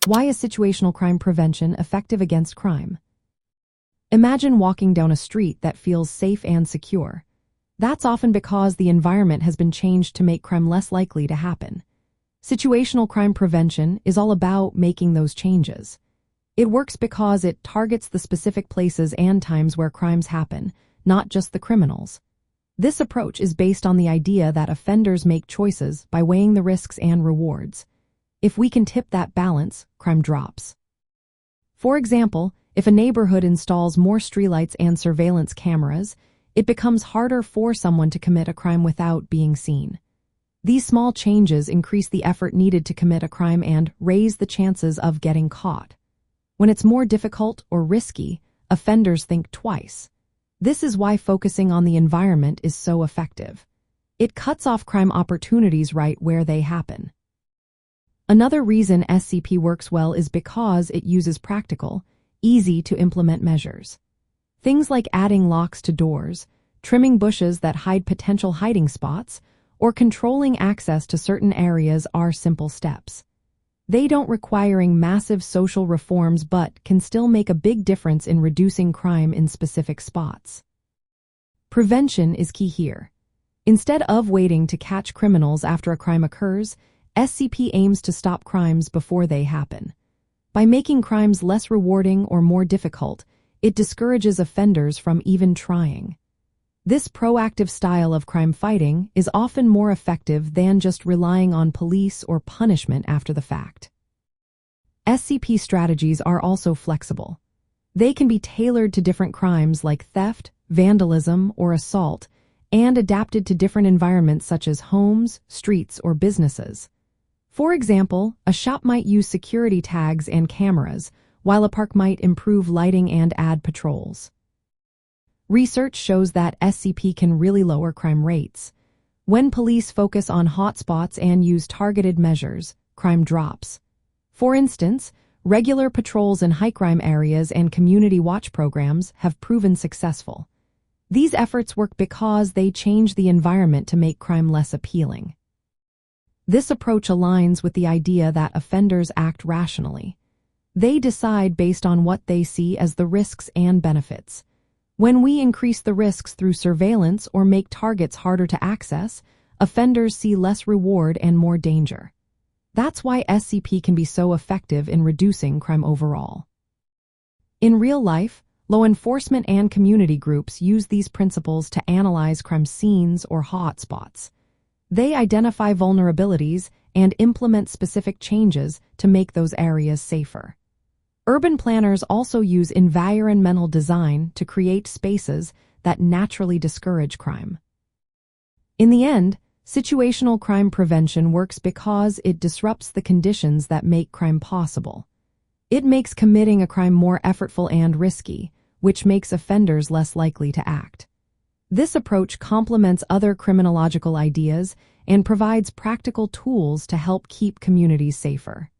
Why is situational crime prevention effective against crime? Imagine walking down a street that feels safe and secure. That's often because the environment has been changed to make crime less likely to happen. Situational crime prevention is all about making those changes. It works because it targets the specific places and times where crimes happen, not just the criminals. This approach is based on the idea that offenders make choices by weighing the risks and rewards. If we can tip that balance, crime drops. For example, if a neighborhood installs more streetlights and surveillance cameras, it becomes harder for someone to commit a crime without being seen. These small changes increase the effort needed to commit a crime and raise the chances of getting caught. When it's more difficult or risky, offenders think twice. This is why focusing on the environment is so effective. It cuts off crime opportunities right where they happen. Another reason SCP works well is because it uses practical, easy-to-implement measures. Things like adding locks to doors, trimming bushes that hide potential hiding spots, or controlling access to certain areas are simple steps. They don't require massive social reforms but can still make a big difference in reducing crime in specific spots. Prevention is key here. Instead of waiting to catch criminals after a crime occurs, SCP aims to stop crimes before they happen. By making crimes less rewarding or more difficult, it discourages offenders from even trying. This proactive style of crime fighting is often more effective than just relying on police or punishment after the fact. SCP strategies are also flexible. They can be tailored to different crimes like theft, vandalism, or assault, and adapted to different environments such as homes, streets, or businesses. For example, a shop might use security tags and cameras, while a park might improve lighting and add patrols. Research shows that SCP can really lower crime rates. When police focus on hotspots and use targeted measures, crime drops. For instance, regular patrols in high crime areas and community watch programs have proven successful. These efforts work because they change the environment to make crime less appealing. This approach aligns with the idea that offenders act rationally. They decide based on what they see as the risks and benefits. When we increase the risks through surveillance or make targets harder to access, offenders see less reward and more danger. That's why SCP can be so effective in reducing crime overall. In real life, law enforcement and community groups use these principles to analyze crime scenes or hotspots. They identify vulnerabilities and implement specific changes to make those areas safer. Urban planners also use environmental design to create spaces that naturally discourage crime. In the end, situational crime prevention works because it disrupts the conditions that make crime possible. It makes committing a crime more effortful and risky, which makes offenders less likely to act. This approach complements other criminological ideas and provides practical tools to help keep communities safer.